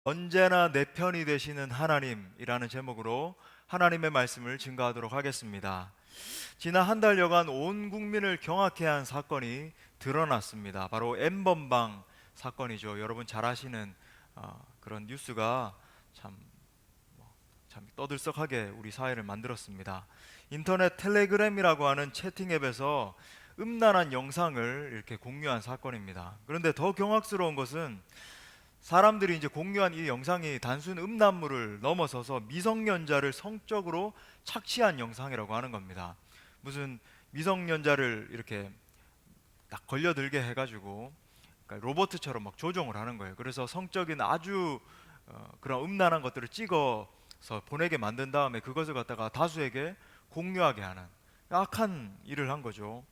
언제나 내 편이 되시는 하나님이라는 제목으로 하나님의 말씀을 증거하도록 하겠습니다. 지난 한 달여간 온 국민을 경악해 한 사건이 드러났습니다. 바로 N번방 사건이죠. 여러분 잘 아시는 그런 뉴스가 참, 참 떠들썩하게 우리 사회를 만들었습니다. 인터넷 텔레그램이라고 하는 채팅 앱에서 음란한 영상을 이렇게 공유한 사건입니다. 그런데 더 경악스러운 것은 사람들이 이제 공유한 이 영상이 단순 음란물을 넘어서서 미성년자를 성적으로 착취한 영상이라고 하는 겁니다. 무슨 미성년자를 이렇게 딱 걸려들게 해가지고 그러니까 로봇처럼 막 조종을 하는 거예요. 그래서 성적인 아주 그런 음란한 것들을 찍어서 보내게 만든 다음에 그것을 갖다가 다수에게 공유하게 하는 악한 일을 한 거죠.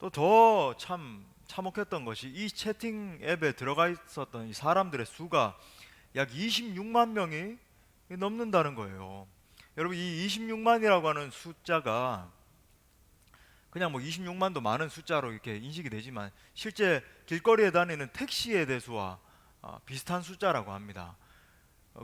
또 더 참 참혹했던 것이 이 채팅 앱에 들어가 있었던 이 사람들의 수가 약 26만 명이 넘는다는 거예요. 여러분, 이 26만이라고 하는 숫자가 그냥 뭐 26만도 많은 숫자로 이렇게 인식이 되지만 실제 길거리에 다니는 택시의 대수와 비슷한 숫자라고 합니다.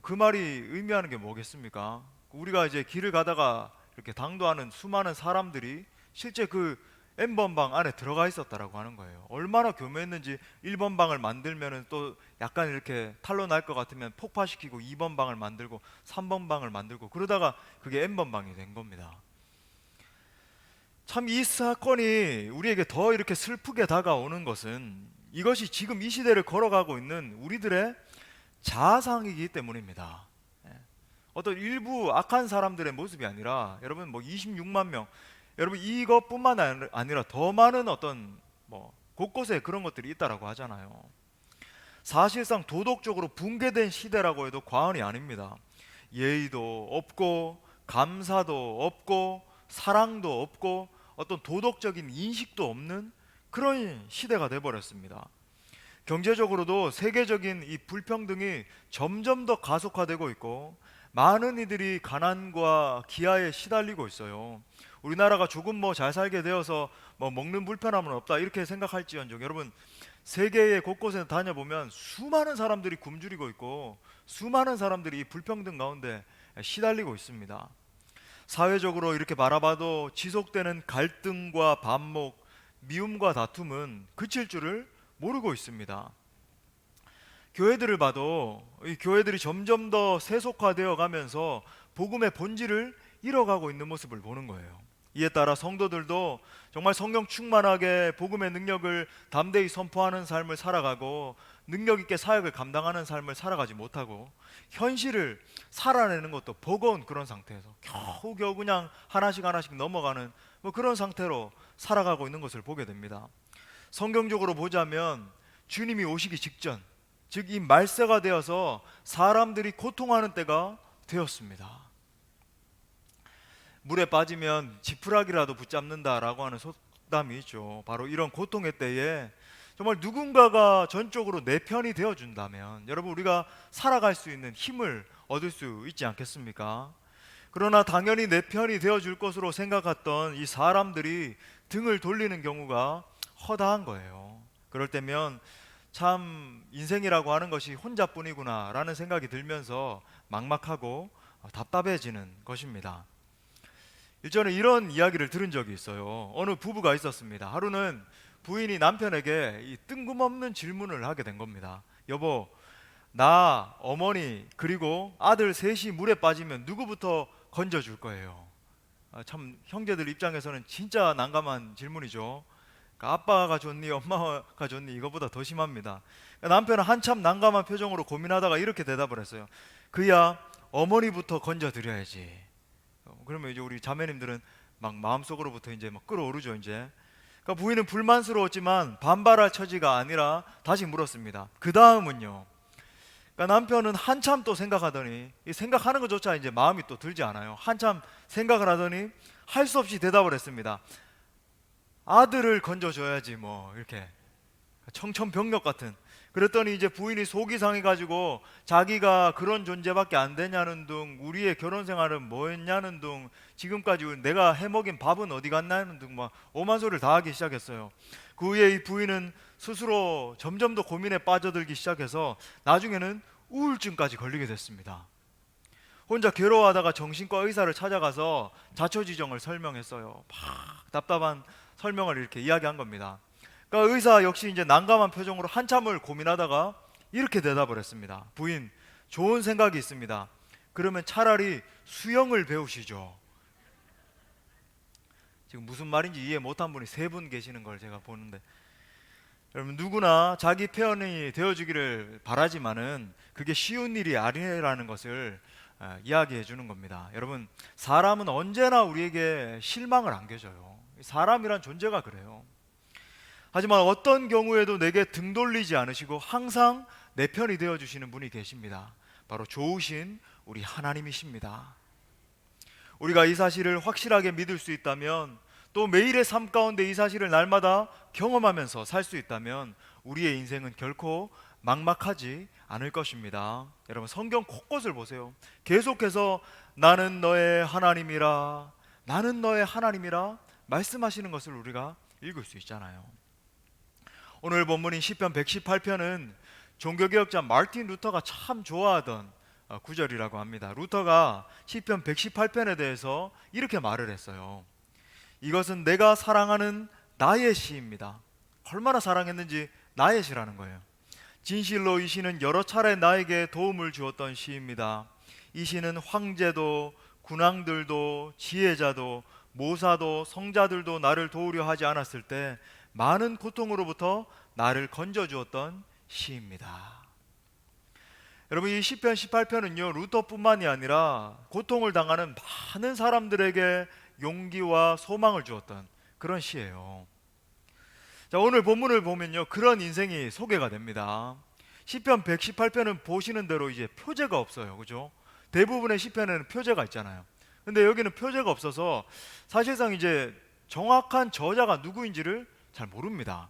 그 말이 의미하는 게 뭐겠습니까? 우리가 이제 길을 가다가 이렇게 당도하는 수많은 사람들이 실제 그 N번 방 안에 들어가 있었다라고 하는 거예요. 얼마나 교묘했는지 1번 방을 만들면은 또 약간 이렇게 탄로 날 것 같으면 폭파시키고 2번 방을 만들고 3번 방을 만들고 그러다가 그게 N번 방이 된 겁니다. 참 이 사건이 우리에게 더 이렇게 슬프게 다가오는 것은 이것이 지금 이 시대를 걸어가고 있는 우리들의 자상이기 때문입니다. 예. 어떤 일부 악한 사람들의 모습이 아니라 여러분 뭐 26만 명, 여러분 이것뿐만 아니라 더 많은 어떤 뭐 곳곳에 그런 것들이 있다라고 하잖아요. 사실상 도덕적으로 붕괴된 시대라고 해도 과언이 아닙니다. 예의도 없고 감사도 없고 사랑도 없고 어떤 도덕적인 인식도 없는 그런 시대가 돼버렸습니다. 경제적으로도 세계적인 이 불평등이 점점 더 가속화되고 있고 많은 이들이 가난과 기아에 시달리고 있어요. 우리나라가 조금 뭐 잘 살게 되어서 뭐 먹는 불편함은 없다 이렇게 생각할지언정 여러분 세계의 곳곳에 다녀보면 수많은 사람들이 굶주리고 있고 수많은 사람들이 이 불평등 가운데 시달리고 있습니다. 사회적으로 이렇게 바라봐도 지속되는 갈등과 반목, 미움과 다툼은 그칠 줄을 모르고 있습니다. 교회들을 봐도 이 교회들이 점점 더 세속화되어 가면서 복음의 본질을 잃어가고 있는 모습을 보는 거예요. 이에 따라 성도들도 정말 성령 충만하게 복음의 능력을 담대히 선포하는 삶을 살아가고 능력 있게 사역을 감당하는 삶을 살아가지 못하고 현실을 살아내는 것도 버거운 그런 상태에서 겨우겨우 그냥 하나씩 하나씩 넘어가는 뭐 그런 상태로 살아가고 있는 것을 보게 됩니다. 성경적으로 보자면 주님이 오시기 직전, 즉 이 말세가 되어서 사람들이 고통하는 때가 되었습니다. 물에 빠지면 지푸라기라도 붙잡는다라고 하는 속담이 있죠. 바로 이런 고통의 때에 정말 누군가가 전적으로 내 편이 되어준다면 여러분 우리가 살아갈 수 있는 힘을 얻을 수 있지 않겠습니까? 그러나 당연히 내 편이 되어줄 것으로 생각했던 이 사람들이 등을 돌리는 경우가 허다한 거예요. 그럴 때면 참 인생이라고 하는 것이 혼자뿐이구나 라는 생각이 들면서 막막하고 답답해지는 것입니다. 일전에 이런 이야기를 들은 적이 있어요. 어느 부부가 있었습니다. 하루는 부인이 남편에게 이 뜬금없는 질문을 하게 된 겁니다. 여보, 나, 어머니, 그리고 아들 셋이 물에 빠지면 누구부터 건져줄 거예요? 참 형제들 입장에서는 진짜 난감한 질문이죠. 그러니까 아빠가 좋니 엄마가 좋니 이거보다 더 심합니다. 그러니까 남편은 한참 난감한 표정으로 고민하다가 이렇게 대답을 했어요. 그야 어머니부터 건져드려야지. 그러면 이제 우리 자매님들은 막 마음속으로부터 이제 막 끓어오르죠 이제. 그러니까 부인은 불만스러웠지만 반발할 처지가 아니라 다시 물었습니다. 그 다음은요? 그러니까 남편은 한참 또 생각하더니 이 생각하는 것조차 이제 마음이 또 들지 않아요. 한참 생각을 하더니 할 수 없이 대답을 했습니다. 아들을 건져줘야지 뭐 이렇게 청천벽력 같은. 그랬더니 이제 부인이 속이 상해가지고 자기가 그런 존재밖에 안 되냐는 둥, 우리의 결혼 생활은 뭐했냐는 둥, 지금까지 내가 해먹인 밥은 어디 갔냐는 둥, 막 오만 소리를 다 하기 시작했어요. 그 후에 이 부인은 스스로 점점 더 고민에 빠져들기 시작해서 나중에는 우울증까지 걸리게 됐습니다. 혼자 괴로워하다가 정신과 의사를 찾아가서 자초지종을 설명했어요. 막 답답한 설명을 이렇게 이야기한 겁니다. 그러니까 의사 역시 이제 난감한 표정으로 한참을 고민하다가 이렇게 대답을 했습니다. 부인, 좋은 생각이 있습니다. 그러면 차라리 수영을 배우시죠. 지금 무슨 말인지 이해 못한 분이 3분 계시는 걸 제가 보는데, 여러분 누구나 자기 표현이 되어주기를 바라지만은 그게 쉬운 일이 아니라는 것을 이야기해 주는 겁니다. 여러분, 사람은 언제나 우리에게 실망을 안겨줘요. 사람이란 존재가 그래요. 하지만 어떤 경우에도 내게 등 돌리지 않으시고 항상 내 편이 되어주시는 분이 계십니다. 바로 좋으신 우리 하나님이십니다. 우리가 이 사실을 확실하게 믿을 수 있다면, 또 매일의 삶 가운데 이 사실을 날마다 경험하면서 살 수 있다면 우리의 인생은 결코 막막하지 않을 것입니다. 여러분, 성경 곳곳을 보세요. 계속해서 나는 너의 하나님이라, 나는 너의 하나님이라 말씀하시는 것을 우리가 읽을 수 있잖아요. 오늘 본문인 시편 118편은 종교개혁자 마르틴 루터가 참 좋아하던 구절이라고 합니다. 루터가 시편 118편에 대해서 이렇게 말을 했어요. 이것은 내가 사랑하는 나의 시입니다. 얼마나 사랑했는지 나의 시라는 거예요. 진실로 이 시는 여러 차례 나에게 도움을 주었던 시입니다. 이 시는 황제도 군왕들도 지혜자도 모사도 성자들도 나를 도우려 하지 않았을 때 많은 고통으로부터 나를 건져주었던 시입니다. 여러분, 이 시편 18편은요 루터뿐만이 아니라 고통을 당하는 많은 사람들에게 용기와 소망을 주었던 그런 시예요. 자, 오늘 본문을 보면요 그런 인생이 소개가 됩니다. 시편 118편은 보시는 대로 이제 표제가 없어요, 그죠? 대부분의 시편에는 표제가 있잖아요. 근데 여기는 표제가 없어서 사실상 이제 정확한 저자가 누구인지를 잘 모릅니다.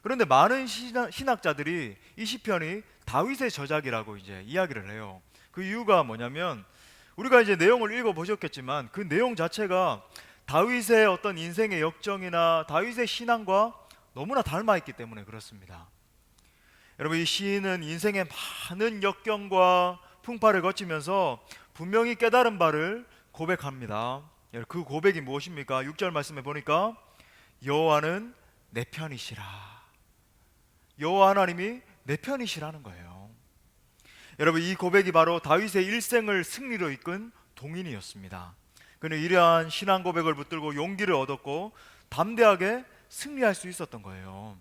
그런데 많은 신학자들이 이 시편이 다윗의 저작이라고 이제 이야기를 해요. 그 이유가 뭐냐면, 우리가 이제 내용을 읽어 보셨겠지만 그 내용 자체가 다윗의 어떤 인생의 역정이나 다윗의 신앙과 너무나 닮아 있기 때문에 그렇습니다. 여러분, 이 시인은 인생의 많은 역경과 풍파를 거치면서 분명히 깨달은 바를 고백합니다. 그 고백이 무엇입니까? 6절 말씀에 보니까 여호와는 내 편이시라. 여호와 하나님이 내 편이시라는 거예요. 여러분, 이 고백이 바로 다윗의 일생을 승리로 이끈 동인이었습니다. 그는 이러한 신앙 고백을 붙들고 용기를 얻었고 담대하게 승리할 수 있었던 거예요.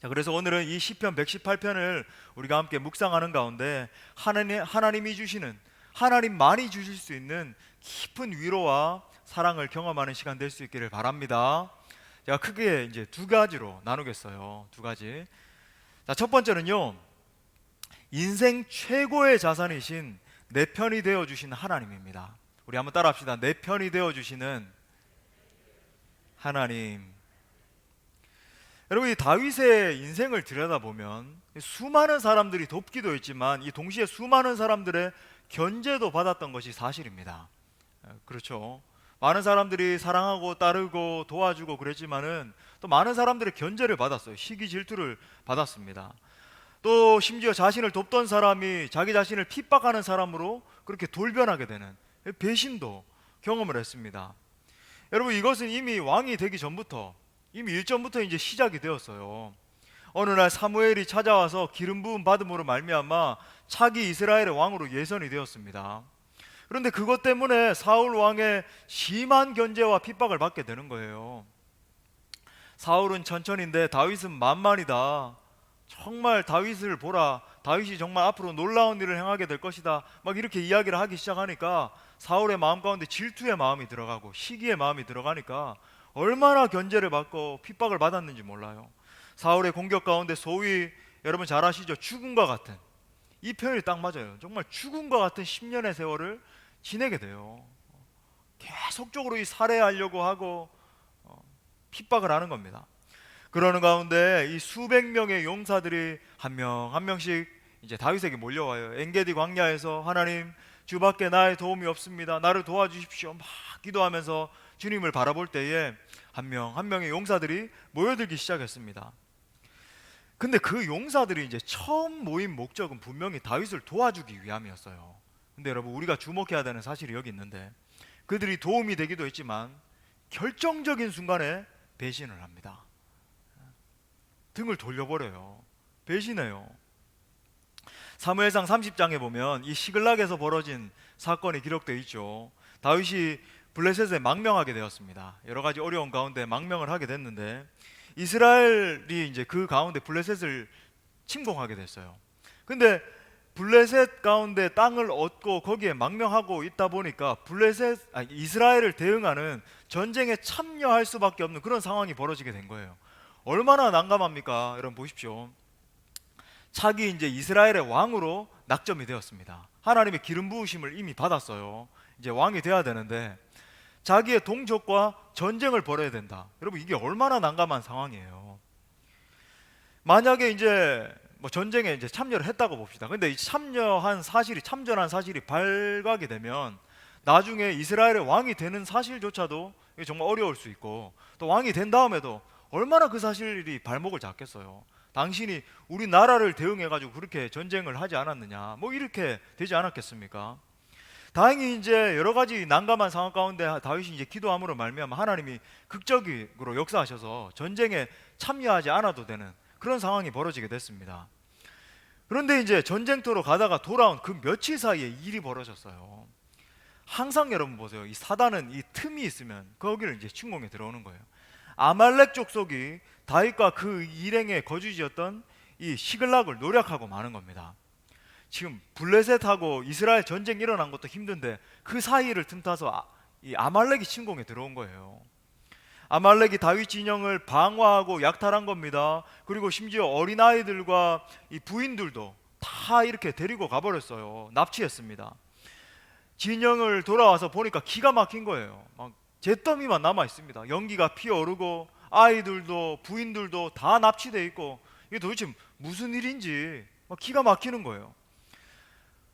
자, 그래서 오늘은 이 시편 118편을 우리가 함께 묵상하는 가운데 하나님이 주시는, 하나님만이 주실 수 있는 깊은 위로와 사랑을 경험하는 시간 될 수 있기를 바랍니다. 제가 크게 이제 2가지로 나누겠어요. 2가지. 자, 첫 번째는요, 인생 최고의 자산이신 내 편이 되어 주신 하나님입니다. 우리 한번 따라합시다. 내 편이 되어 주시는 하나님. 여러분, 이 다윗의 인생을 들여다보면 수많은 사람들이 돕기도 했지만 이 동시에 수많은 사람들의 견제도 받았던 것이 사실입니다. 그렇죠. 많은 사람들이 사랑하고 따르고 도와주고 그랬지만은 또 많은 사람들의 견제를 받았어요. 시기 질투를 받았습니다. 또 심지어 자신을 돕던 사람이 자기 자신을 핍박하는 사람으로 그렇게 돌변하게 되는 배신도 경험을 했습니다. 여러분, 이것은 이미 왕이 되기 전부터, 이미 일전부터 이제 시작이 되었어요. 어느 날 사무엘이 찾아와서 기름 부음 받음으로 말미암아 차기 이스라엘의 왕으로 예선이 되었습니다. 그런데 그것 때문에 사울 왕의 심한 견제와 핍박을 받게 되는 거예요. 사울은 천천인데 다윗은 만만이다. 정말 다윗을 보라. 다윗이 정말 앞으로 놀라운 일을 행하게 될 것이다. 막 이렇게 이야기를 하기 시작하니까 사울의 마음 가운데 질투의 마음이 들어가고 시기의 마음이 들어가니까 얼마나 견제를 받고 핍박을 받았는지 몰라요. 사울의 공격 가운데 소위 여러분 잘 아시죠? 죽음과 같은, 이 표현이 딱 맞아요. 정말 죽음과 같은 10년의 세월을 지내게 돼요. 계속적으로 이 살해하려고 하고 핍박을 하는 겁니다. 그러는 가운데 이 수백 명의 용사들이 한 명 한 명씩 이제 다윗에게 몰려와요. 엔게디 광야에서 하나님, 주밖에 나의 도움이 없습니다. 나를 도와주십시오. 막 기도하면서 주님을 바라볼 때에 한 명 한 명의 용사들이 모여들기 시작했습니다. 근데 그 용사들이 이제 처음 모인 목적은 분명히 다윗을 도와주기 위함이었어요. 근데 여러분, 우리가 주목해야 되는 사실이 여기 있는데, 그들이 도움이 되기도 했지만 결정적인 순간에 배신을 합니다. 등을 돌려버려요. 배신해요. 사무엘상 30장에 보면 이 시글락에서 벌어진 사건이 기록되어 있죠. 다윗이 블레셋에 망명하게 되었습니다. 여러 가지 어려운 가운데 망명을 하게 됐는데, 이스라엘이 이제 그 가운데 블레셋을 침공하게 됐어요. 근데 블레셋 가운데 땅을 얻고 거기에 망명하고 있다 보니까 이스라엘을 대응하는 전쟁에 참여할 수밖에 없는 그런 상황이 벌어지게 된 거예요. 얼마나 난감합니까? 여러분 보십시오. 차기 이제 이스라엘의 왕으로 낙점이 되었습니다. 하나님의 기름 부으심을 이미 받았어요. 이제 왕이 돼야 되는데 자기의 동족과 전쟁을 벌여야 된다. 여러분, 이게 얼마나 난감한 상황이에요. 만약에 이제 뭐 전쟁에 이제 참여를 했다고 봅시다. 근데 이 참전한 사실이 발각이 되면 나중에 이스라엘의 왕이 되는 사실조차도 정말 어려울 수 있고, 또 왕이 된 다음에도 얼마나 그 사실이 발목을 잡겠어요. 당신이 우리나라를 대응해가지고 그렇게 전쟁을 하지 않았느냐, 뭐 이렇게 되지 않았겠습니까? 다행히 이제 여러 가지 난감한 상황 가운데 다윗이 이제 기도함으로 말미암아 하나님이 극적으로 역사하셔서 전쟁에 참여하지 않아도 되는 그런 상황이 벌어지게 됐습니다. 그런데 이제 전쟁터로 가다가 돌아온 그 며칠 사이에 일이 벌어졌어요. 항상 여러분 보세요. 이 사단은 이 틈이 있으면 거기를 이제 침공에 들어오는 거예요. 아말렉 족속이 다윗과 그 일행의 거주지였던 이 시글락을 노략하고 마는 겁니다. 지금 블레셋하고 이스라엘 전쟁이 일어난 것도 힘든데 그 사이를 틈타서 이 아말렉이 침공에 들어온 거예요. 아말렉이 다윗 진영을 방어하고 약탈한 겁니다. 그리고 심지어 어린아이들과 이 부인들도 다 이렇게 데리고 가버렸어요. 납치했습니다. 진영을 돌아와서 보니까 기가 막힌 거예요. 막 잿더미만 남아 있습니다. 연기가 피어오르고 아이들도 부인들도 다 납치돼 있고, 이게 도대체 무슨 일인지 막 기가 막히는 거예요.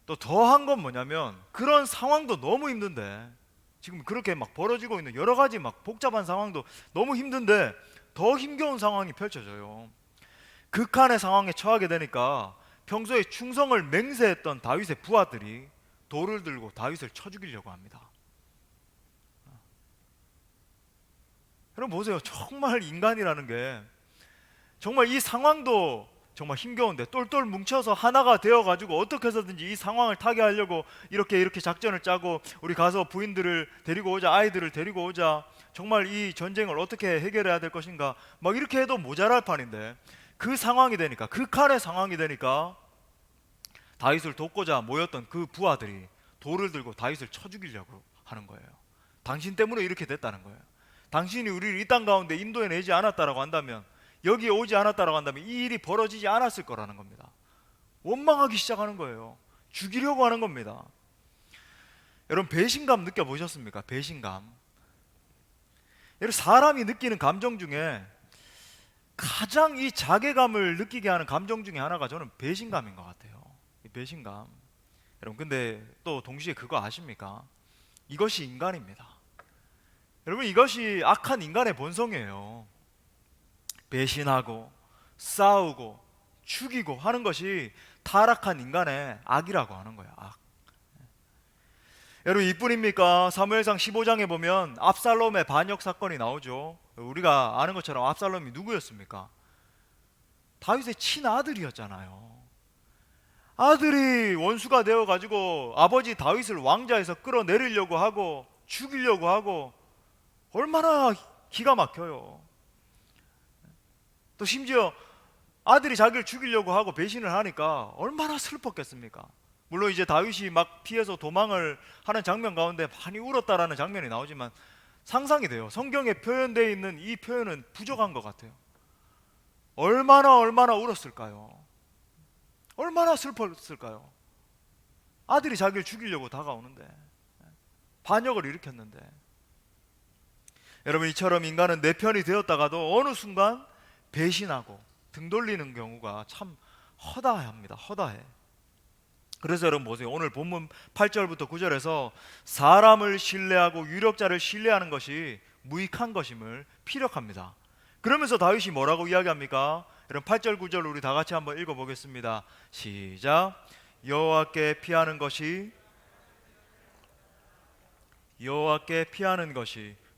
또 더한 건 뭐냐면, 그런 상황도 너무 힘든데, 지금 그렇게 막 벌어지고 있는 여러 가지 막 복잡한 상황도 너무 힘든데 더 힘겨운 상황이 펼쳐져요. 극한의 상황에 처하게 되니까 평소에 충성을 맹세했던 다윗의 부하들이 돌을 들고 다윗을 쳐 죽이려고 합니다. 여러분 보세요. 정말 인간이라는 게 정말 이 상황도 정말 힘겨운데 똘똘 뭉쳐서 하나가 되어가지고 어떻게 해서든지 이 상황을 타게 하려고 이렇게 작전을 짜고, 우리 가서 부인들을 데리고 오자, 아이들을 데리고 오자, 정말 이 전쟁을 어떻게 해결해야 될 것인가, 막 이렇게 해도 모자랄 판인데 그 상황이 되니까, 극한의 상황이 되니까 다윗을 돕고자 모였던 그 부하들이 돌을 들고 다윗을 쳐 죽이려고 하는 거예요. 당신 때문에 이렇게 됐다는 거예요. 당신이 우리를 이 땅 가운데 인도해 내지 않았다라고 한다면, 여기에 오지 않았다라고 한다면 이 일이 벌어지지 않았을 거라는 겁니다. 원망하기 시작하는 거예요. 죽이려고 하는 겁니다. 여러분, 배신감 느껴보셨습니까? 배신감. 여러분, 사람이 느끼는 감정 중에 가장 이 자괴감을 느끼게 하는 감정 중에 하나가 저는 배신감인 것 같아요. 이 배신감. 여러분, 근데 또 동시에 그거 아십니까? 이것이 인간입니다. 여러분, 이것이 악한 인간의 본성이에요. 배신하고 싸우고 죽이고 하는 것이 타락한 인간의 악이라고 하는 거예요. 악. 여러분, 이뿐입니까? 사무엘상 15장에 보면 압살롬의 반역 사건이 나오죠. 우리가 아는 것처럼 압살롬이 누구였습니까? 다윗의 친아들이었잖아요. 아들이 원수가 되어가지고 아버지 다윗을 왕좌에서 끌어내리려고 하고 죽이려고 하고, 얼마나 기가 막혀요. 또 심지어 아들이 자기를 죽이려고 하고 배신을 하니까 얼마나 슬펐겠습니까? 물론 이제 다윗이 막 피해서 도망을 하는 장면 가운데 많이 울었다라는 장면이 나오지만 상상이 돼요. 성경에 표현되어 있는 이 표현은 부족한 것 같아요. 얼마나 울었을까요? 얼마나 슬펐을까요? 아들이 자기를 죽이려고 다가오는데, 반역을 일으켰는데. 여러분, 이처럼 인간은 내 편이 되었다가도 어느 순간 배신하고 등 돌리는 경우가 참 허다합니다. 허다해. 그래서 여러분 보세요. 오늘 본문 8절부터 9절에서 사람을 신뢰하고 유력자를 신뢰하는 것이 무익한 것임을 피력합니다. 그러면서 다윗이 뭐라고 이야기합니까? 그럼 8절 9절 우리 다 같이 한번 읽어보겠습니다. 시작. 여호와께 피하는 것이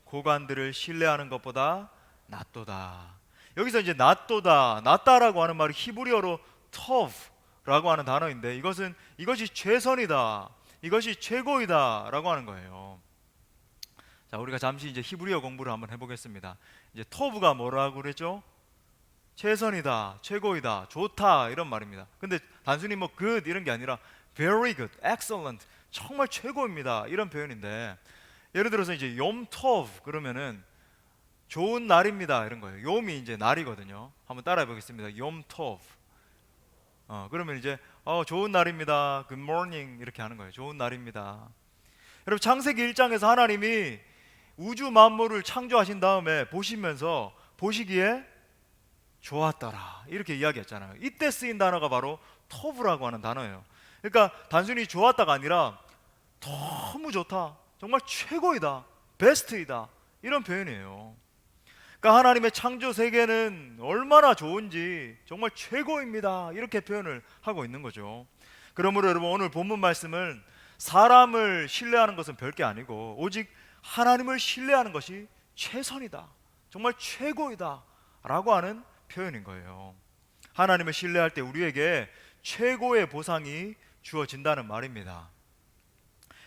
고관들을 신뢰하는 것보다 낫도다. 여기서 이제 낫도다, 낫다라고 하는 말이 히브리어로 tough라고 하는 단어인데 이것이 최선이다, 이것이 최고이다라고 하는 거예요. 자, 우리가 잠시 이제 히브리어 공부를 한번 해보겠습니다. 이제 tough가 뭐라고 그랬죠? 최선이다, 최고이다, 좋다 이런 말입니다. 근데 단순히 뭐 good 이런 게 아니라 very good, excellent, 정말 최고입니다 이런 표현인데, 예를 들어서 이제 욤 토브 그러면은 좋은 날입니다 이런 거예요. 욤이 이제 날이거든요. 한번 따라해 보겠습니다. 욤 토브. 그러면 이제 좋은 날입니다. Good morning 이렇게 하는 거예요. 좋은 날입니다. 여러분, 창세기 1장에서 하나님이 우주 만물을 창조하신 다음에 보시기에 좋았더라 이렇게 이야기했잖아요. 이때 쓰인 단어가 바로 토브라고 하는 단어예요. 그러니까 단순히 좋았다가 아니라 너무 좋다, 정말 최고이다, 베스트이다 이런 표현이에요. 그러니까 하나님의 창조 세계는 얼마나 좋은지 정말 최고입니다 이렇게 표현을 하고 있는 거죠. 그러므로 여러분, 오늘 본문 말씀은 사람을 신뢰하는 것은 별게 아니고 오직 하나님을 신뢰하는 것이 최선이다, 정말 최고이다 라고 하는 표현인 거예요. 하나님을 신뢰할 때 우리에게 최고의 보상이 주어진다는 말입니다.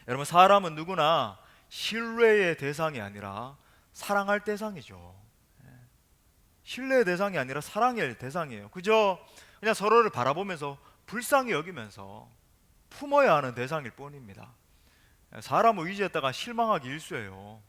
여러분, 사람은 누구나 신뢰의 대상이 아니라 사랑할 대상이죠. 신뢰의 대상이 아니라 사랑의 대상이에요. 그냥 서로를 바라보면서 불쌍히 여기면서 품어야 하는 대상일 뿐입니다. 사람을 의지했다가 실망하기 일쑤예요.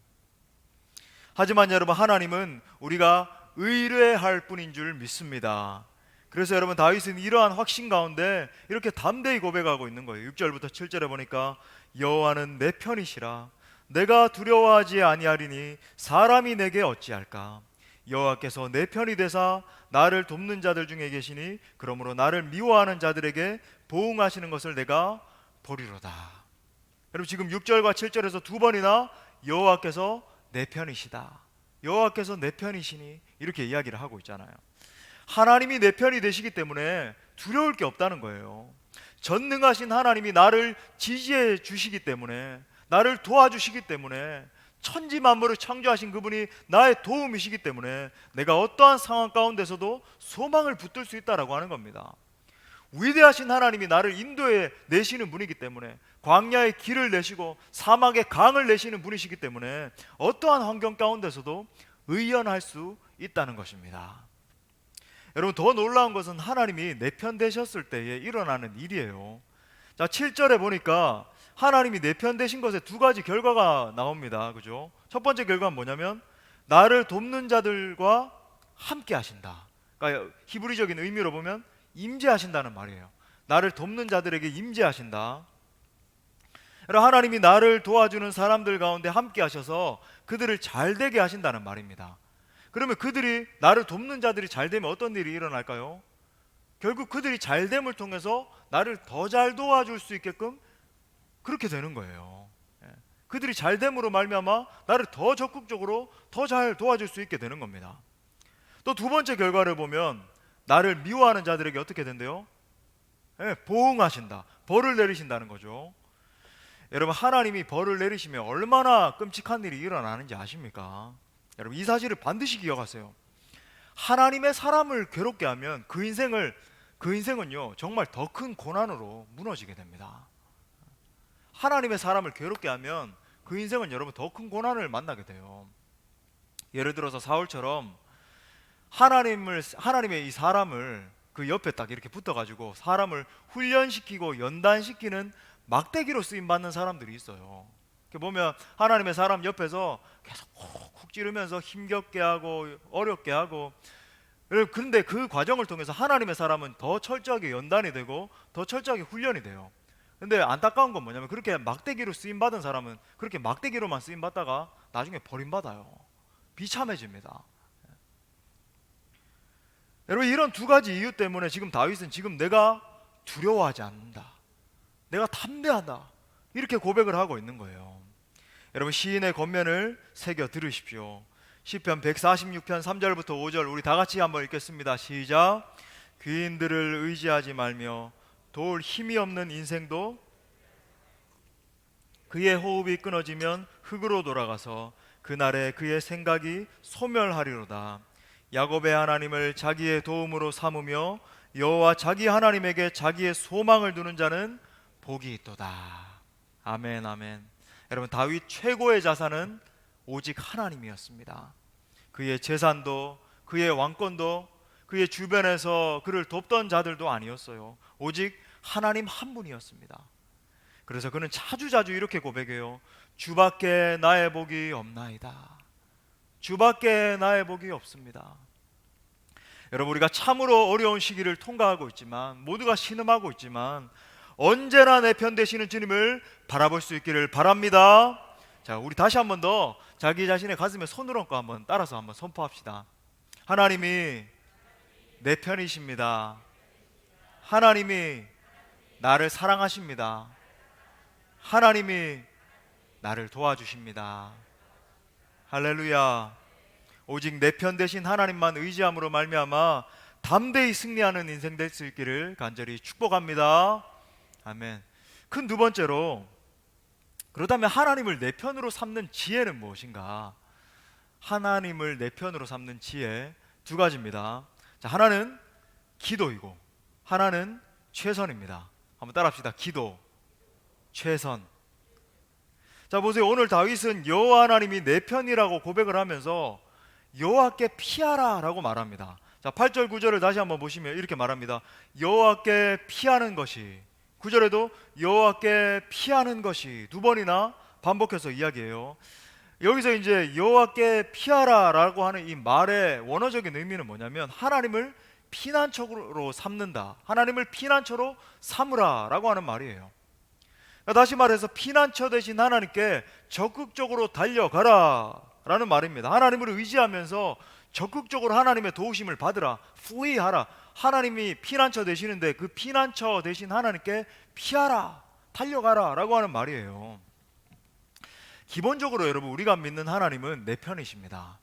하지만 여러분, 하나님은 우리가 의뢰할 뿐인 줄 믿습니다. 그래서 여러분, 다윗은 이러한 확신 가운데 이렇게 담대히 고백하고 있는 거예요. 6절부터 7절에 보니까 여호와는 내 편이시라. 내가 두려워하지 아니하리니 사람이 내게 어찌할까. 여호와께서 내 편이 되사 나를 돕는 자들 중에 계시니 그러므로 나를 미워하는 자들에게 보응하시는 것을 내가 보리로다. 여러분, 지금 6절과 7절에서 두 번이나 여호와께서 내 편이시다, 여호와께서 내 편이시니 이렇게 이야기를 하고 있잖아요. 하나님이 내 편이 되시기 때문에 두려울 게 없다는 거예요. 전능하신 하나님이 나를 지지해 주시기 때문에, 나를 도와주시기 때문에, 천지 만물을 창조하신 그분이 나의 도움이시기 때문에 내가 어떠한 상황 가운데서도 소망을 붙들 수 있다라고 하는 겁니다. 위대하신 하나님이 나를 인도해 내시는 분이기 때문에, 광야의 길을 내시고 사막의 강을 내시는 분이시기 때문에 어떠한 환경 가운데서도 의연할 수 있다는 것입니다. 여러분, 더 놀라운 것은 하나님이 내 편 되셨을 때에 일어나는 일이에요. 자, 7절에 보니까 하나님이 내 편 되신 것에 두 가지 결과가 나옵니다. 그죠? 첫 번째 결과는 뭐냐면 나를 돕는 자들과 함께 하신다. 그러니까 히브리적인 의미로 보면 임재하신다는 말이에요. 나를 돕는 자들에게 임재하신다. 하나님이 나를 도와주는 사람들 가운데 함께 하셔서 그들을 잘 되게 하신다는 말입니다. 그러면 나를 돕는 자들이 잘 되면 어떤 일이 일어날까요? 결국 그들이 잘됨을 통해서 나를 더 잘 도와줄 수 있게끔 그렇게 되는 거예요. 그들이 잘됨으로 말미암아 나를 더 적극적으로 더 잘 도와줄 수 있게 되는 겁니다. 또 두 번째 결과를 보면 나를 미워하는 자들에게 어떻게 된대요? 보응하신다, 벌을 내리신다는 거죠. 여러분, 하나님이 벌을 내리시면 얼마나 끔찍한 일이 일어나는지 아십니까? 여러분, 이 사실을 반드시 기억하세요. 하나님의 사람을 괴롭게 하면 그 인생은요 정말 더 큰 고난으로 무너지게 됩니다. 하나님의 사람을 괴롭게 하면 그 인생은 여러분 더 큰 고난을 만나게 돼요. 예를 들어서 사울처럼 하나님의 이 사람을 그 옆에 딱 이렇게 붙어가지고 사람을 훈련시키고 연단시키는 막대기로 쓰임받는 사람들이 있어요. 보면 하나님의 사람 옆에서 계속 콕콕 찌르면서 힘겹게 하고 어렵게 하고, 그런데 그 과정을 통해서 하나님의 사람은 더 철저하게 연단이 되고 더 철저하게 훈련이 돼요. 근데 안타까운 건 뭐냐면 그렇게 막대기로 쓰임받은 사람은 그렇게 막대기로만 쓰임받다가 나중에 버림받아요. 비참해집니다. 여러분, 이런 두 가지 이유 때문에 지금 다윗은 내가 두려워하지 않는다, 내가 담대하다 이렇게 고백을 하고 있는 거예요. 여러분, 시인의 겉면을 새겨 들으십시오. 시편 146편 3절부터 5절 우리 다 같이 한번 읽겠습니다. 시작. 귀인들을 의지하지 말며 도울 힘이 없는 인생도 그의 호흡이 끊어지면 흙으로 돌아가서 그날에 그의 생각이 소멸하리로다. 야곱의 하나님을 자기의 도움으로 삼으며 여호와 자기 하나님에게 자기의 소망을 두는 자는 복이 있도다. 아멘, 아멘. 여러분, 다윗 최고의 자산은 오직 하나님이었습니다. 그의 재산도, 그의 왕권도, 그의 주변에서 그를 돕던 자들도 아니었어요. 오직 하나님 한 분이었습니다. 그래서 그는 자주자주 이렇게 고백해요. 주밖에 나의 복이 없나이다. 주밖에 나의 복이 없습니다. 여러분, 우리가 참으로 어려운 시기를 통과하고 있지만, 모두가 신음하고 있지만 언제나 내 편 되시는 주님을 바라볼 수 있기를 바랍니다. 자, 우리 다시 한 번 더 자기 자신의 가슴에 손을 얹고 한번 따라서 한번 선포합시다. 하나님이 내 편이십니다. 하나님이 나를 사랑하십니다. 하나님이 나를 도와주십니다. 할렐루야. 오직 내 편 되신 하나님만 의지함으로 말미암아 담대히 승리하는 인생 될 수 있기를 간절히 축복합니다. 아멘. 큰 두 번째로, 그렇다면 하나님을 내 편으로 삼는 지혜는 무엇인가? 하나님을 내 편으로 삼는 지혜 두 가지입니다. 자, 하나는 기도이고 하나는 최선입니다. 한번 따라합시다. 기도, 최선. 자, 보세요. 오늘 다윗은 여호와 하나님이 내 편이라고 고백을 하면서 여호와께 피하라 라고 말합니다. 자, 8절 9절을 다시 한번 보시면 이렇게 말합니다. 여호와께 피하는 것이, 9절에도 여호와께 피하는 것이 두 번이나 반복해서 이야기해요. 여기서 이제 여호와께 피하라 라고 하는 이 말의 원어적인 의미는 뭐냐면 하나님을 피난처로 삼는다, 하나님을 피난처로 삼으라 라고 하는 말이에요. 다시 말해서 피난처 되신 하나님께 적극적으로 달려가라 라는 말입니다. 하나님을 의지하면서 적극적으로 하나님의 도우심을 받으라, flee하라. 하나님이 피난처 되시는데 그 피난처 되신 하나님께 피하라, 달려가라 라고 하는 말이에요. 기본적으로 여러분, 우리가 믿는 하나님은 내 편이십니다.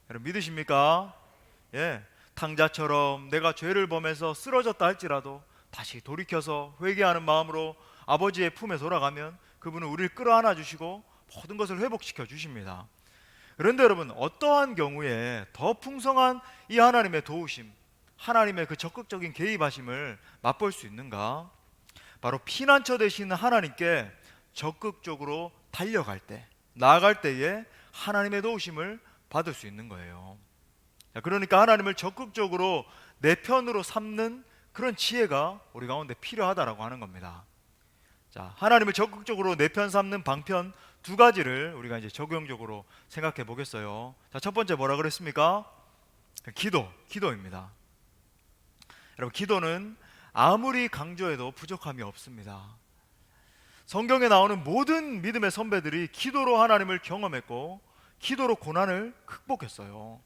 여러분 믿으십니까? 예, 탕자처럼 내가 죄를 범해서 쓰러졌다 할지라도 다시 돌이켜서 회개하는 마음으로 아버지의 품에 돌아가면 그분은 우리를 끌어안아 주시고 모든 것을 회복시켜 주십니다. 그런데 여러분, 어떠한 경우에 더 풍성한 이 하나님의 도우심, 하나님의 그 적극적인 개입하심을 맛볼 수 있는가? 바로 피난처 되시는 하나님께 적극적으로 달려갈 때, 나아갈 때에 하나님의 도우심을 받을 수 있는 거예요. 그러니까 하나님을 적극적으로 내 편으로 삼는 그런 지혜가 우리 가운데 필요하다라고 하는 겁니다. 자, 하나님을 적극적으로 내 편 삼는 방편 두 가지를 우리가 이제 적용적으로 생각해 보겠어요. 자, 첫 번째 뭐라 그랬습니까? 기도입니다. 여러분, 기도는 아무리 강조해도 부족함이 없습니다. 성경에 나오는 모든 믿음의 선배들이 기도로 하나님을 경험했고 기도로 고난을 극복했어요.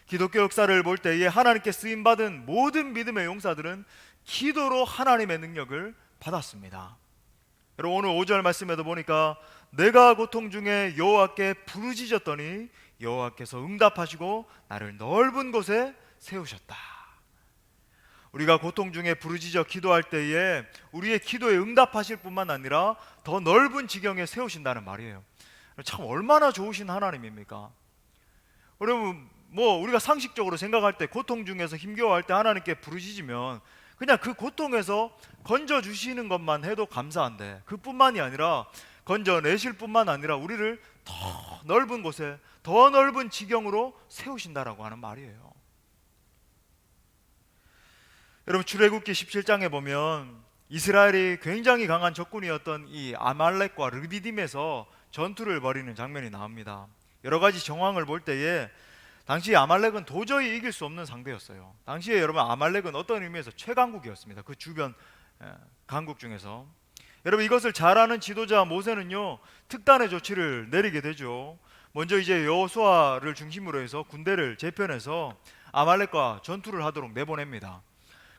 기독교 역사를 볼 때에 하나님께 쓰임받은 모든 믿음의 용사들은 기도로 하나님의 능력을 받았습니다. 여러분, 오늘 5절 말씀에도 보니까 내가 고통 중에 여호와께 부르짖었더니 여호와께서 응답하시고 나를 넓은 곳에 세우셨다. 우리가 고통 중에 부르짖어 기도할 때에 우리의 기도에 응답하실 뿐만 아니라 더 넓은 지경에 세우신다는 말이에요. 참 얼마나 좋으신 하나님입니까? 여러분, 우리가 상식적으로 생각할 때 고통 중에서 힘겨워할 때 하나님께 부르짖으면 그냥 그 고통에서 건져주시는 것만 해도 감사한데, 그뿐만이 아니라 건져내실 뿐만 아니라 우리를 더 넓은 곳에, 더 넓은 지경으로 세우신다라고 하는 말이에요. 여러분, 출애굽기 17장에 보면 이스라엘이 굉장히 강한 적군이었던 이 아말렉과 르비딤에서 전투를 벌이는 장면이 나옵니다. 여러 가지 정황을 볼 때에 당시 아말렉은 도저히 이길 수 없는 상대였어요. 당시에 여러분, 아말렉은 어떤 의미에서 최강국이었습니다. 그 주변 강국 중에서. 여러분, 이것을 잘 아는 지도자 모세는요, 특단의 조치를 내리게 되죠. 먼저 이제 여호수아를 중심으로 해서 군대를 재편해서 아말렉과 전투를 하도록 내보냅니다.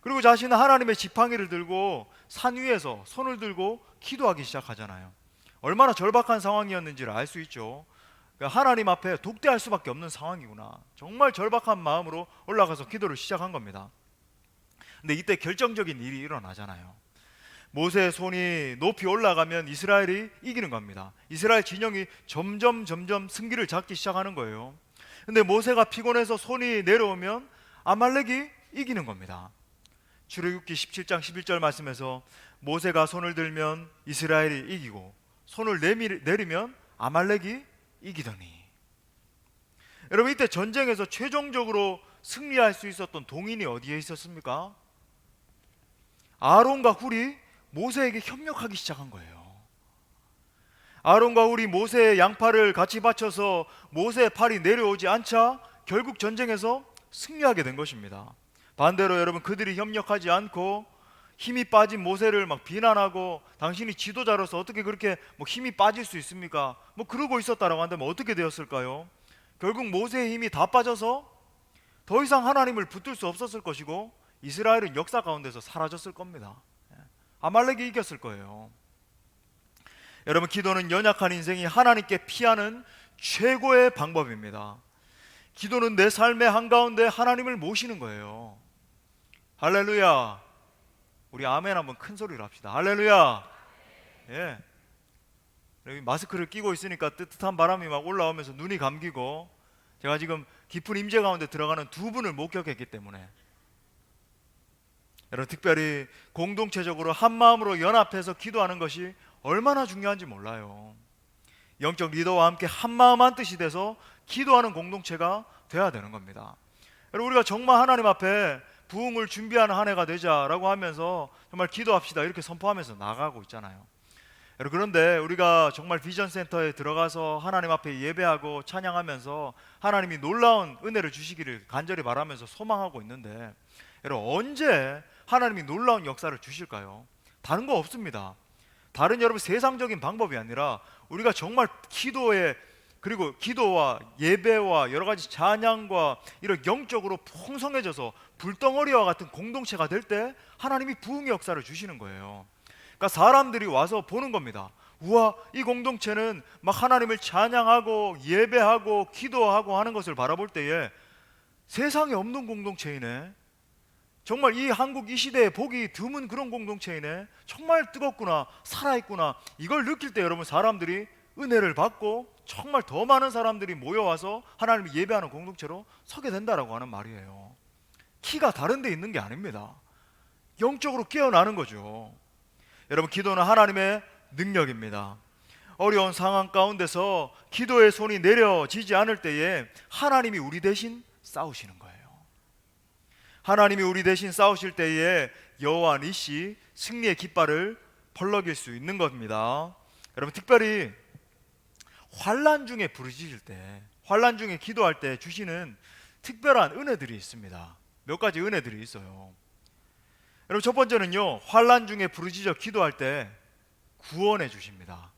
그리고 자신은 하나님의 지팡이를 들고 산 위에서 손을 들고 기도하기 시작하잖아요. 얼마나 절박한 상황이었는지를 알 수 있죠. 그러니까 하나님 앞에 독대할 수밖에 없는 상황이구나. 정말 절박한 마음으로 올라가서 기도를 시작한 겁니다. 근데 이때 결정적인 일이 일어나잖아요. 모세의 손이 높이 올라가면 이스라엘이 이기는 겁니다. 이스라엘 진영이 점점 승기를 잡기 시작하는 거예요. 근데 모세가 피곤해서 손이 내려오면 아말렉이 이기는 겁니다. 출애굽기 17장 11절 말씀에서 모세가 손을 들면 이스라엘이 이기고 손을 내리면 아말렉이 이기더니. 여러분, 이때 전쟁에서 최종적으로 승리할 수 있었던 동인이 어디에 있었습니까? 아론과 훌이 모세에게 협력하기 시작한 거예요. 아론과 훌이 모세의 양팔을 같이 받쳐서 모세의 팔이 내려오지 않자 결국 전쟁에서 승리하게 된 것입니다. 반대로 여러분, 그들이 협력하지 않고 힘이 빠진 모세를 막 비난하고 당신이 지도자로서 어떻게 그렇게 힘이 빠질 수 있습니까? 그러고 있었다라고 한다면 어떻게 되었을까요? 결국 모세의 힘이 다 빠져서 더 이상 하나님을 붙들 수 없었을 것이고 이스라엘은 역사 가운데서 사라졌을 겁니다. 아말렉이 이겼을 거예요. 여러분, 기도는 연약한 인생이 하나님께 피하는 최고의 방법입니다. 기도는 내 삶의 한가운데 하나님을 모시는 거예요. 할렐루야. 우리 아멘 한번 큰 소리로 합시다. 할렐루야. 예. 여기 마스크를 끼고 있으니까 뜨뜻한 바람이 막 올라오면서 눈이 감기고, 제가 지금 깊은 임재 가운데 들어가는 두 분을 목격했기 때문에, 여러분, 특별히 공동체적으로 한 마음으로 연합해서 기도하는 것이 얼마나 중요한지 몰라요. 영적 리더와 함께 한 마음 한 뜻이 돼서 기도하는 공동체가 돼야 되는 겁니다. 여러분, 우리가 정말 하나님 앞에 부흥을 준비하는 한 해가 되자라고 하면서 정말 기도합시다 이렇게 선포하면서 나가고 있잖아요. 여러분, 그런데 우리가 정말 비전센터에 들어가서 하나님 앞에 예배하고 찬양하면서 하나님이 놀라운 은혜를 주시기를 간절히 바라면서 소망하고 있는데, 여러분, 언제 하나님이 놀라운 역사를 주실까요? 다른 거 없습니다. 다른 여러분 세상적인 방법이 아니라 우리가 정말 그리고 기도와 예배와 여러 가지 찬양과 이런 영적으로 풍성해져서 불덩어리와 같은 공동체가 될 때 하나님이 부흥의 역사를 주시는 거예요. 그러니까 사람들이 와서 보는 겁니다. 우와, 이 공동체는 막 하나님을 찬양하고 예배하고 기도하고 하는 것을 바라볼 때에 세상에 없는 공동체이네, 정말 이 한국 이 시대에 보기 드문 그런 공동체이네, 정말 뜨겁구나, 살아있구나, 이걸 느낄 때 여러분, 사람들이 은혜를 받고 정말 더 많은 사람들이 모여와서 하나님을 예배하는 공동체로 서게 된다라고 하는 말이에요. 키가 다른 데 있는 게 아닙니다. 영적으로 깨어나는 거죠. 여러분, 기도는 하나님의 능력입니다. 어려운 상황 가운데서 기도의 손이 내려지지 않을 때에 하나님이 우리 대신 싸우시는 거예요. 하나님이 우리 대신 싸우실 때에 여호와 니시, 승리의 깃발을 펄럭일 수 있는 겁니다. 여러분, 특별히 환난 중에 부르짖을 때, 환난 중에 기도할 때 주시는 특별한 은혜들이 있습니다. 몇 가지 은혜들이 있어요. 여러분, 첫 번째는요, 환난 중에 부르짖어 기도할 때 구원해 주십니다.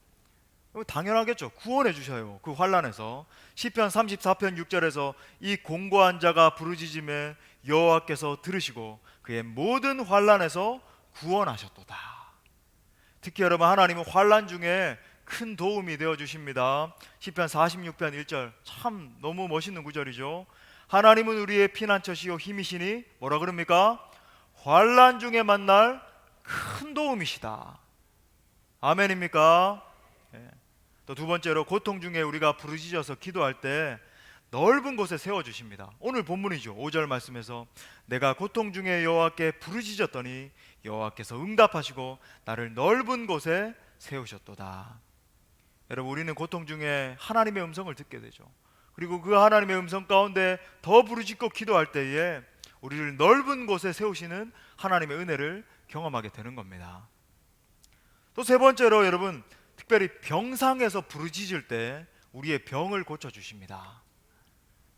당연하겠죠. 구원해 주셔요. 그 환난에서. 시편 34편 6절에서 이 공고한 자가 부르짖음에 여호와께서 들으시고 그의 모든 환난에서 구원하셨도다. 특히 여러분, 하나님은 환난 중에 큰 도움이 되어 주십니다. 시편 46편 1절, 참 너무 멋있는 구절이죠. 하나님은 우리의 피난처시요 힘이시니 뭐라 그럽니까? 환난 중에 만날 큰 도움이시다. 아멘입니까? 네. 또 두 번째로, 고통 중에 우리가 부르짖어서 기도할 때 넓은 곳에 세워주십니다. 오늘 본문이죠. 5절 말씀에서 내가 고통 중에 여호와께 부르짖었더니 여호와께서 응답하시고 나를 넓은 곳에 세우셨도다. 여러분, 우리는 고통 중에 하나님의 음성을 듣게 되죠. 그리고 그 하나님의 음성 가운데 더 부르짖고 기도할 때에 우리를 넓은 곳에 세우시는 하나님의 은혜를 경험하게 되는 겁니다. 또 세 번째로, 여러분, 특별히 병상에서 부르짖을 때 우리의 병을 고쳐주십니다.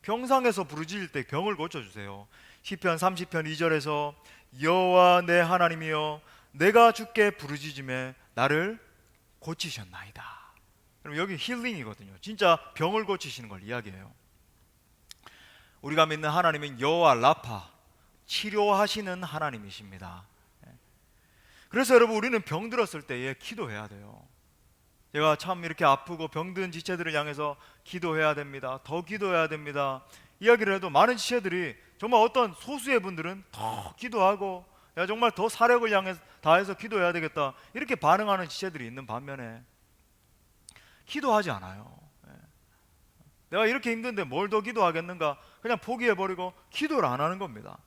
병상에서 부르짖을 때 병을 고쳐주세요. 시편 30편 2절에서 여호와 내 하나님이여 내가 주께 부르짖음에 나를 고치셨나이다. 여기 힐링이거든요. 진짜 병을 고치시는 걸 이야기해요. 우리가 믿는 하나님은 여호와 라파, 치료하시는 하나님이십니다. 그래서 여러분, 우리는 병 들었을 때에 기도해야 돼요. 제가 참 이렇게 아프고 병든 지체들을 향해서 기도해야 됩니다, 더 기도해야 됩니다 이야기를 해도 많은 지체들이 정말 어떤 소수의 분들은 더 기도하고 야 정말 더 사력을 향해 다해서 기도해야 되겠다 이렇게 반응하는 지체들이 있는 반면에 기도하지 않아요. 예. 내가 이렇게 힘든데 뭘 더 기도하겠는가 그냥 포기해버리고 기도를 안 하는 겁니다.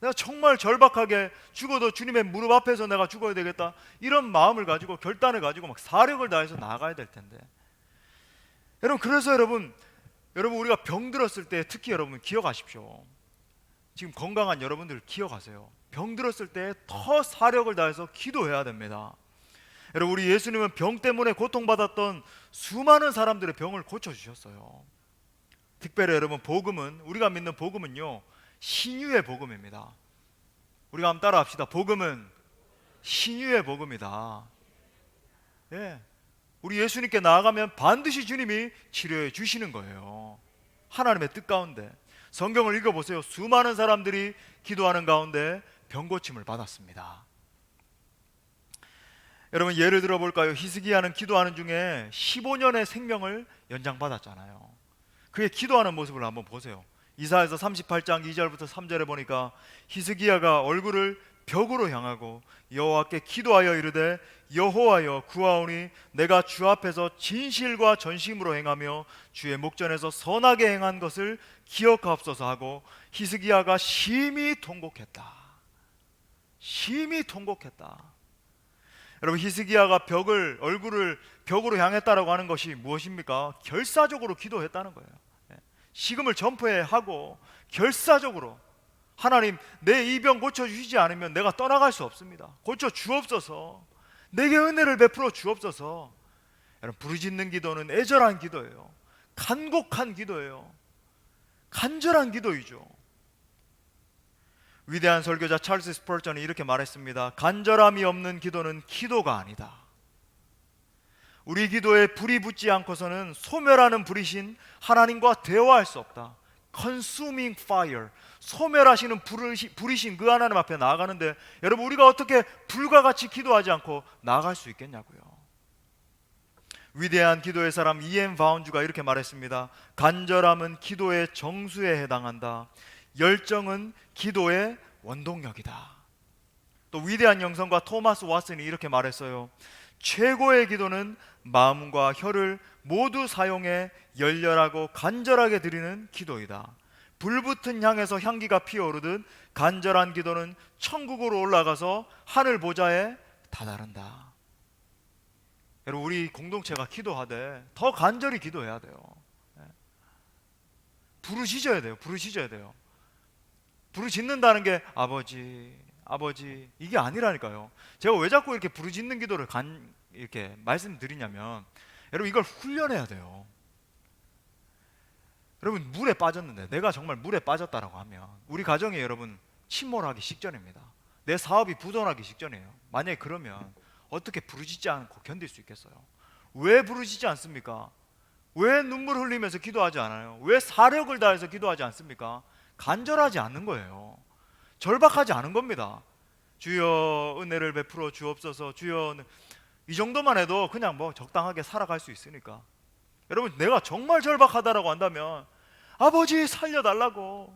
내가 정말 절박하게 죽어도 주님의 무릎 앞에서 내가 죽어야 되겠다 이런 마음을 가지고 결단을 가지고 막 사력을 다해서 나아가야 될 텐데 여러분 그래서 여러분 우리가 병들었을 때 특히 여러분 기억하십시오. 지금 건강한 여러분들 기억하세요. 병들었을 때 더 사력을 다해서 기도해야 됩니다. 여러분 우리 예수님은 병 때문에 고통받았던 수많은 사람들의 병을 고쳐주셨어요. 특별히 여러분 복음은 우리가 믿는 복음은요 신유의 복음입니다. 우리가 한번 따라합시다. 복음은 신유의 복음이다. 예. 우리 예수님께 나아가면 반드시 주님이 치료해 주시는 거예요. 하나님의 뜻 가운데 성경을 읽어보세요. 수많은 사람들이 기도하는 가운데 병 고침을 받았습니다. 여러분 예를 들어 볼까요? 히스기야는 기도하는 중에 15년의 생명을 연장받았잖아요. 그의 기도하는 모습을 한번 보세요. 이사야서 38장 2절부터 3절에 보니까 히스기야가 얼굴을 벽으로 향하고 여호와께 기도하여 이르되 여호와여 구하오니 내가 주 앞에서 진실과 전심으로 행하며 주의 목전에서 선하게 행한 것을 기억하옵소서 하고 히스기야가 심히 통곡했다. 심히 통곡했다. 여러분 히스기야가 얼굴을 벽으로 향했다라고 하는 것이 무엇입니까? 결사적으로 기도했다는 거예요. 식음을 전폐하고 결사적으로 하나님 내 이 병 고쳐주시지 않으면 내가 떠나갈 수 없습니다. 고쳐주옵소서. 내게 은혜를 베풀어 주옵소서. 여러분 부르짖는 기도는 애절한 기도예요. 간곡한 기도예요. 간절한 기도이죠. 위대한 설교자 찰스 스펄전이 이렇게 말했습니다. 간절함이 없는 기도는 기도가 아니다. 우리 기도에 불이 붙지 않고서는 소멸하는 불이신 하나님과 대화할 수 없다. Consuming fire, 소멸하시는 불이신 그 하나님 앞에 나아가는데 여러분 우리가 어떻게 불과 같이 기도하지 않고 나아갈 수 있겠냐고요. 위대한 기도의 사람 이엠 바운주가 이렇게 말했습니다. 간절함은 기도의 정수에 해당한다. 열정은 기도의 원동력이다. 또 위대한 영성가 토마스 왓슨이 이렇게 말했어요. 최고의 기도는 마음과 혀를 모두 사용해 열렬하고 간절하게 드리는 기도이다. 불붙은 향에서 향기가 피어오르듯 간절한 기도는 천국으로 올라가서 하늘 보좌에 다다른다. 여러분 우리 공동체가 기도하되 더 간절히 기도해야 돼요. 부르짖어야 돼요. 부르짖어야 돼요. 부르짖는다는 게 아버지 이게 아니라니까요. 제가 왜 자꾸 이렇게 부르짖는 기도를 이렇게 말씀드리냐면 여러분 이걸 훈련해야 돼요. 여러분 물에 빠졌는데 내가 정말 물에 빠졌다라고 하면 우리 가정이 여러분 침몰하기 직전입니다. 내 사업이 부도나기 직전이에요. 만약에 그러면 어떻게 부르짖지 않고 견딜 수 있겠어요? 왜 부르짖지 않습니까? 왜 눈물 흘리면서 기도하지 않아요? 왜 사력을 다해서 기도하지 않습니까? 간절하지 않는 거예요. 절박하지 않은 겁니다. 주여 은혜를 베풀어 주옵소서. 주여 이 정도만 해도 그냥 뭐 적당하게 살아갈 수 있으니까. 여러분 내가 정말 절박하다라고 한다면 아버지 살려달라고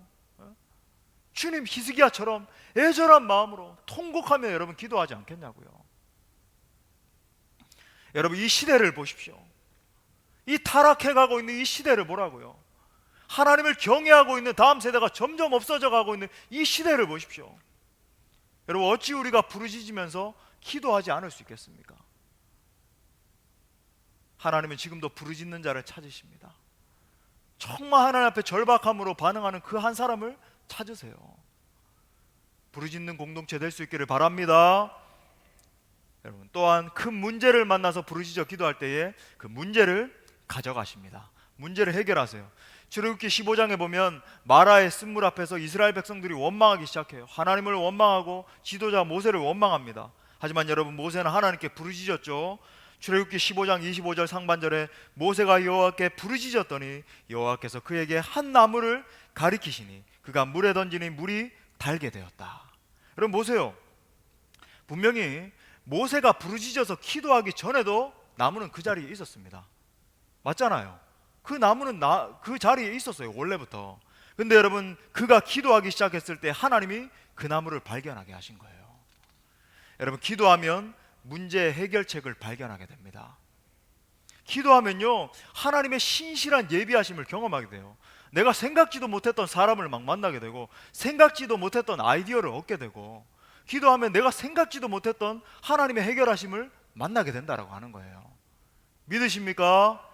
주님 히스기야처럼 애절한 마음으로 통곡하며 여러분 기도하지 않겠냐고요. 여러분 이 시대를 보십시오. 이 타락해가고 있는 이 시대를 보라고요. 하나님을 경외하고 있는 다음 세대가 점점 없어져 가고 있는 이 시대를 보십시오. 여러분 어찌 우리가 부르짖으면서 기도하지 않을 수 있겠습니까? 하나님은 지금도 부르짖는 자를 찾으십니다. 정말 하나님 앞에 절박함으로 반응하는 그 한 사람을 찾으세요. 부르짖는 공동체 될 수 있기를 바랍니다. 여러분 또한 큰 문제를 만나서 부르짖어 기도할 때에 그 문제를 가져가십니다. 문제를 해결하세요. 출애굽기 15장에 보면 마라의 쓴물 앞에서 이스라엘 백성들이 원망하기 시작해요. 하나님을 원망하고 지도자 모세를 원망합니다. 하지만 여러분 모세는 하나님께 부르짖었죠. 출애굽기 15장 25절 상반절에 모세가 여호와께 부르짖었더니 여호와께서 그에게 한 나무를 가리키시니 그가 물에 던지니 물이 달게 되었다. 여러분 보세요. 분명히 모세가 부르짖어서 기도하기 전에도 나무는 그 자리에 있었습니다. 맞잖아요. 그 나무는 그 자리에 있었어요, 원래부터. 근데 여러분, 그가 기도하기 시작했을 때 하나님이 그 나무를 발견하게 하신 거예요. 여러분, 기도하면 문제 해결책을 발견하게 됩니다. 기도하면요, 하나님의 신실한 예비하심을 경험하게 돼요. 내가 생각지도 못했던 사람을 막 만나게 되고, 생각지도 못했던 아이디어를 얻게 되고, 기도하면 내가 생각지도 못했던 하나님의 해결하심을 만나게 된다라고 하는 거예요. 믿으십니까?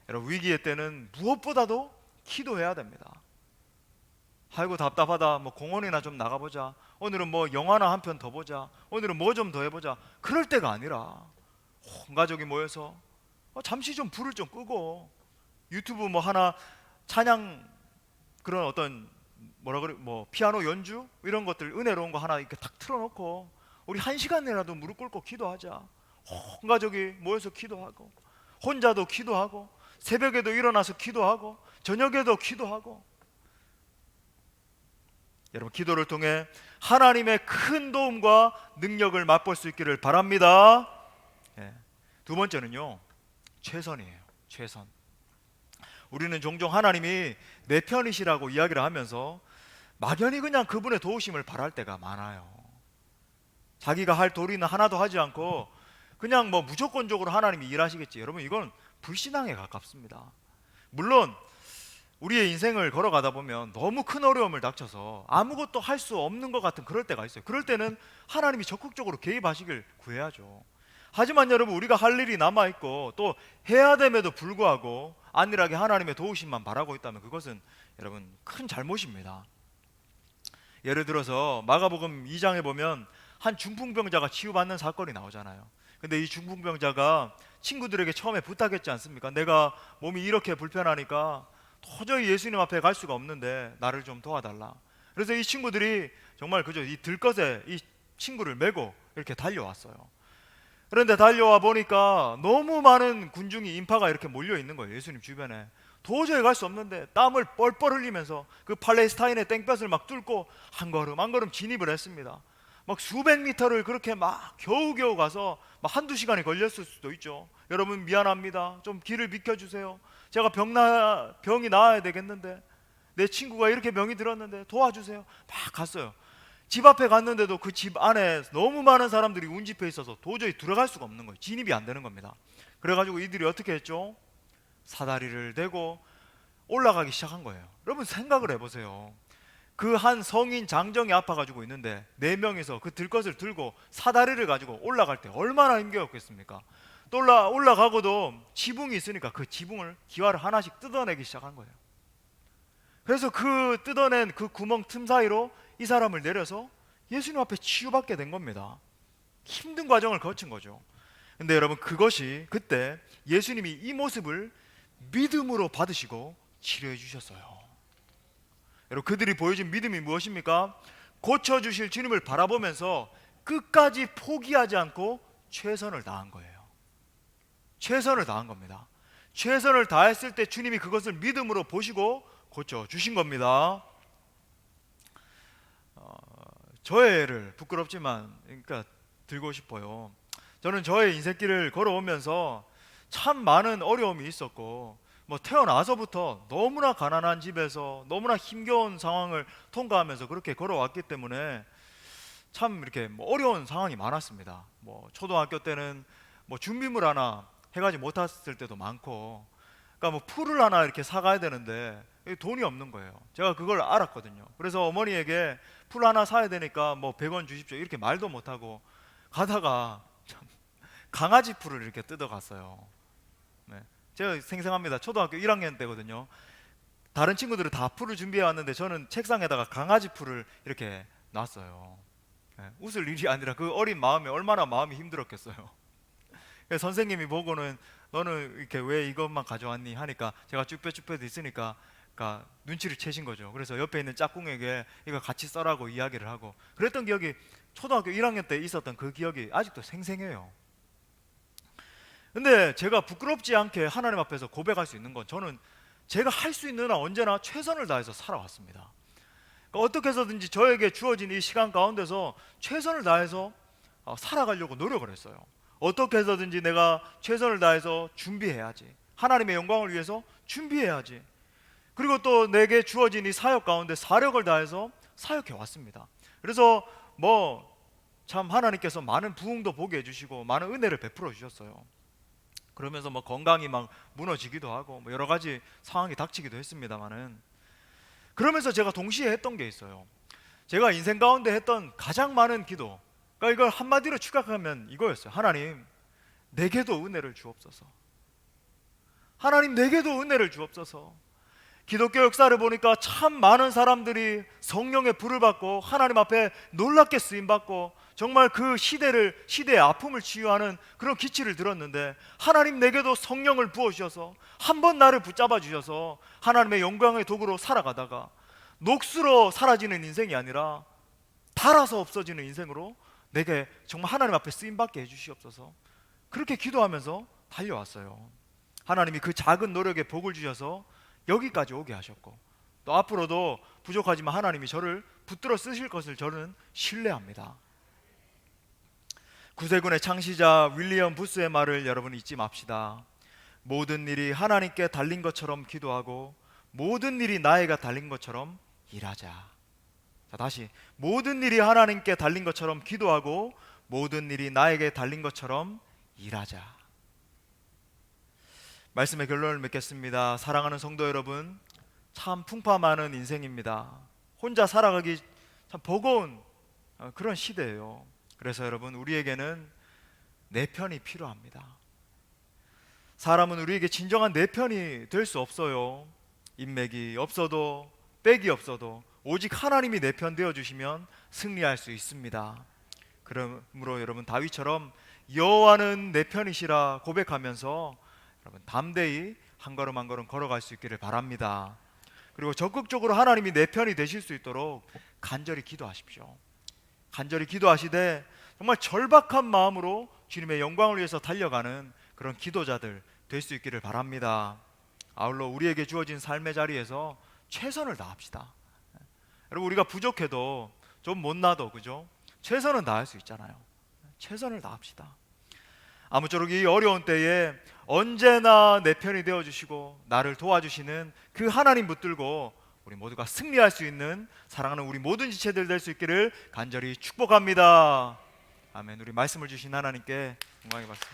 여러분, 위기의 때는 무엇보다도 기도해야 됩니다. 아이고 답답하다, 뭐 공원이나 좀 나가보자, 오늘은 뭐 영화나 한 편 더 보자, 오늘은 뭐 좀 더 해보자, 그럴 때가 아니라 온 가족이 모여서 잠시 좀 불을 좀 끄고 유튜브 뭐 하나 찬양, 그런 어떤 뭐라 그래, 뭐 피아노 연주 이런 것들 은혜로운 거 하나 이렇게 탁 틀어놓고 우리 한 시간이라도 무릎 꿇고 기도하자. 온 가족이 모여서 기도하고, 혼자도 기도하고, 새벽에도 일어나서 기도하고, 저녁에도 기도하고. 여러분, 기도를 통해 하나님의 큰 도움과 능력을 맛볼 수 있기를 바랍니다. 두 번째는요, 최선이에요. 최선. 우리는 종종 하나님이 내 편이시라고 이야기를 하면서 막연히 그냥 그분의 도우심을 바랄 때가 많아요. 자기가 할 도리는 하나도 하지 않고 그냥 뭐 무조건적으로 하나님이 일하시겠지. 여러분, 이건 불신앙에 가깝습니다. 물론 우리의 인생을 걸어가다 보면 너무 큰 어려움을 닥쳐서 아무것도 할 수 없는 것 같은 그럴 때가 있어요. 그럴 때는 하나님이 적극적으로 개입하시길 구해야죠. 하지만 여러분, 우리가 할 일이 남아있고 또 해야 됨에도 불구하고 안일하게 하나님의 도우심만 바라고 있다면 그것은 여러분 큰 잘못입니다. 예를 들어서 마가복음 2장에 보면 한 중풍병자가 치유받는 사건이 나오잖아요. 근데 이 중풍병자가 친구들에게 처음에 부탁했지 않습니까? 내가 몸이 이렇게 불편하니까 도저히 예수님 앞에 갈 수가 없는데 나를 좀 도와달라. 그래서 이 친구들이 정말 그저 이 들것에 이 친구를 메고 이렇게 달려왔어요. 그런데 달려와 보니까 너무 많은 군중이, 인파가 이렇게 몰려 있는 거예요. 예수님 주변에. 도저히 갈 수 없는데 땀을 뻘뻘 흘리면서 그 팔레스타인의 땡볕을 막 뚫고 한 걸음 한 걸음 진입을 했습니다. 막 수백 미터를 그렇게 막 겨우겨우 가서 막 한두 시간이 걸렸을 수도 있죠. 여러분, 미안합니다. 좀 길을 비켜주세요. 제가 병이 나아야 되겠는데, 내 친구가 이렇게 병이 들었는데 도와주세요. 막 갔어요. 집 앞에 갔는데도 그 집 안에 너무 많은 사람들이 운집해 있어서 도저히 들어갈 수가 없는 거예요. 진입이 안 되는 겁니다. 그래가지고 이들이 어떻게 했죠? 사다리를 대고 올라가기 시작한 거예요. 여러분, 생각을 해보세요. 그 한 성인 장정이 아파가지고 있는데 4명이서 그 들것을 들고 사다리를 가지고 올라갈 때 얼마나 힘겨웠겠습니까? 또 올라가고도 지붕이 있으니까 그 지붕을 기와를 하나씩 뜯어내기 시작한 거예요. 그래서 그 뜯어낸 그 구멍 틈 사이로 이 사람을 내려서 예수님 앞에 치유받게 된 겁니다. 힘든 과정을 거친 거죠. 근데 여러분, 그것이 그때 예수님이 이 모습을 믿음으로 받으시고 치료해 주셨어요. 여러분, 그들이 보여준 믿음이 무엇입니까? 고쳐주실 주님을 바라보면서 끝까지 포기하지 않고 최선을 다한 거예요. 최선을 다한 겁니다. 최선을 다했을 때 주님이 그것을 믿음으로 보시고 고쳐주신 겁니다. 저의 예를 부끄럽지만 그러니까 들고 싶어요. 저는 저의 인생길을 걸어오면서 참 많은 어려움이 있었고, 뭐 태어나서부터 너무나 가난한 집에서 너무나 힘겨운 상황을 통과하면서 그렇게 걸어왔기 때문에 참 이렇게 뭐 어려운 상황이 많았습니다. 뭐 초등학교 때는 뭐 준비물 하나 해가지 못했을 때도 많고, 그러니까 뭐 풀을 하나 이렇게 사가야 되는데 돈이 없는 거예요. 제가 그걸 알았거든요. 그래서 어머니에게 풀 하나 사야 되니까 뭐 100원 주십시오 이렇게 말도 못하고 가다가 참 강아지 풀을 이렇게 뜯어갔어요. 네. 제가 생생합니다. 초등학교 1학년 때거든요. 다른 친구들은 다 풀을 준비해 왔는데 저는 책상에다가 강아지 풀을 이렇게 놨어요. 네. 웃을 일이 아니라 그 어린 마음이 얼마나 마음이 힘들었겠어요. 선생님이 보고는 너는 이렇게 왜 이것만 가져왔니 하니까 제가 쭈뼛쭈뼛 있으니까 그러니까 눈치를 채신 거죠. 그래서 옆에 있는 짝꿍에게 이거 같이 써라고 이야기를 하고 그랬던 기억이, 초등학교 1학년 때 있었던 그 기억이 아직도 생생해요. 근데 제가 부끄럽지 않게 하나님 앞에서 고백할 수 있는 건, 저는 제가 할 수 있는 한 언제나 최선을 다해서 살아왔습니다. 그러니까 어떻게 해서든지 저에게 주어진 이 시간 가운데서 최선을 다해서 살아가려고 노력을 했어요. 어떻게 해서든지 내가 최선을 다해서 준비해야지. 하나님의 영광을 위해서 준비해야지. 그리고 또 내게 주어진 이 사역 가운데 사력을 다해서 사역해 왔습니다. 그래서 참 하나님께서 많은 부흥도 보게 해주시고 많은 은혜를 베풀어 주셨어요. 그러면서 건강이 막 무너지기도 하고 여러 가지 상황이 닥치기도 했습니다만은, 그러면서 제가 동시에 했던 게 있어요. 제가 인생 가운데 했던 가장 많은 기도, 그러니까 이걸 한마디로 축약하면 이거였어요. 하나님, 내게도 은혜를 주옵소서. 하나님, 내게도 은혜를 주옵소서. 기독교 역사를 보니까 참 많은 사람들이 성령의 불을 받고 하나님 앞에 놀랍게 쓰임받고 정말 그 시대의 아픔을 치유하는 그런 기치를 들었는데, 하나님 내게도 성령을 부어주셔서 한 번 나를 붙잡아 주셔서 하나님의 영광의 도구로 살아가다가 녹수로 사라지는 인생이 아니라 닳아서 없어지는 인생으로 내게 정말 하나님 앞에 쓰임받게 해주시옵소서. 그렇게 기도하면서 달려왔어요. 하나님이 그 작은 노력에 복을 주셔서 여기까지 오게 하셨고, 또 앞으로도 부족하지만 하나님이 저를 붙들어 쓰실 것을 저는 신뢰합니다. 구세군의 창시자 윌리엄 부스의 말을 여러분 잊지 맙시다. 모든 일이 하나님께 달린 것처럼 기도하고 모든 일이 나에게 달린 것처럼 일하자. 자, 다시, 모든 일이 하나님께 달린 것처럼 기도하고 모든 일이 나에게 달린 것처럼 일하자. 말씀의 결론을 맺겠습니다. 사랑하는 성도 여러분, 참 풍파 많은 인생입니다. 혼자 살아가기 참 버거운 그런 시대예요. 그래서 여러분, 우리에게는 내 편이 필요합니다. 사람은 우리에게 진정한 내 편이 될 수 없어요. 인맥이 없어도 빽이 없어도 오직 하나님이 내 편 되어주시면 승리할 수 있습니다. 그러므로 여러분, 다윗처럼 여호와는 내 편이시라 고백하면서 여러분 담대히 한 걸음 한 걸음 걸어갈 수 있기를 바랍니다. 그리고 적극적으로 하나님이 내 편이 되실 수 있도록 간절히 기도하십시오. 간절히 기도하시되 정말 절박한 마음으로 주님의 영광을 위해서 달려가는 그런 기도자들 될 수 있기를 바랍니다. 아울러 우리에게 주어진 삶의 자리에서 최선을 다합시다. 여러분, 우리가 부족해도 좀 못나도 그죠? 최선은 다할 수 있잖아요. 최선을 다합시다. 아무쪼록 이 어려운 때에 언제나 내 편이 되어주시고 나를 도와주시는 그 하나님 붙들고 우리 모두가 승리할 수 있는 사랑하는 우리 모든 지체들 될 수 있기를 간절히 축복합니다. 아멘. 우리 말씀을 주신 하나님께 영광의 박수.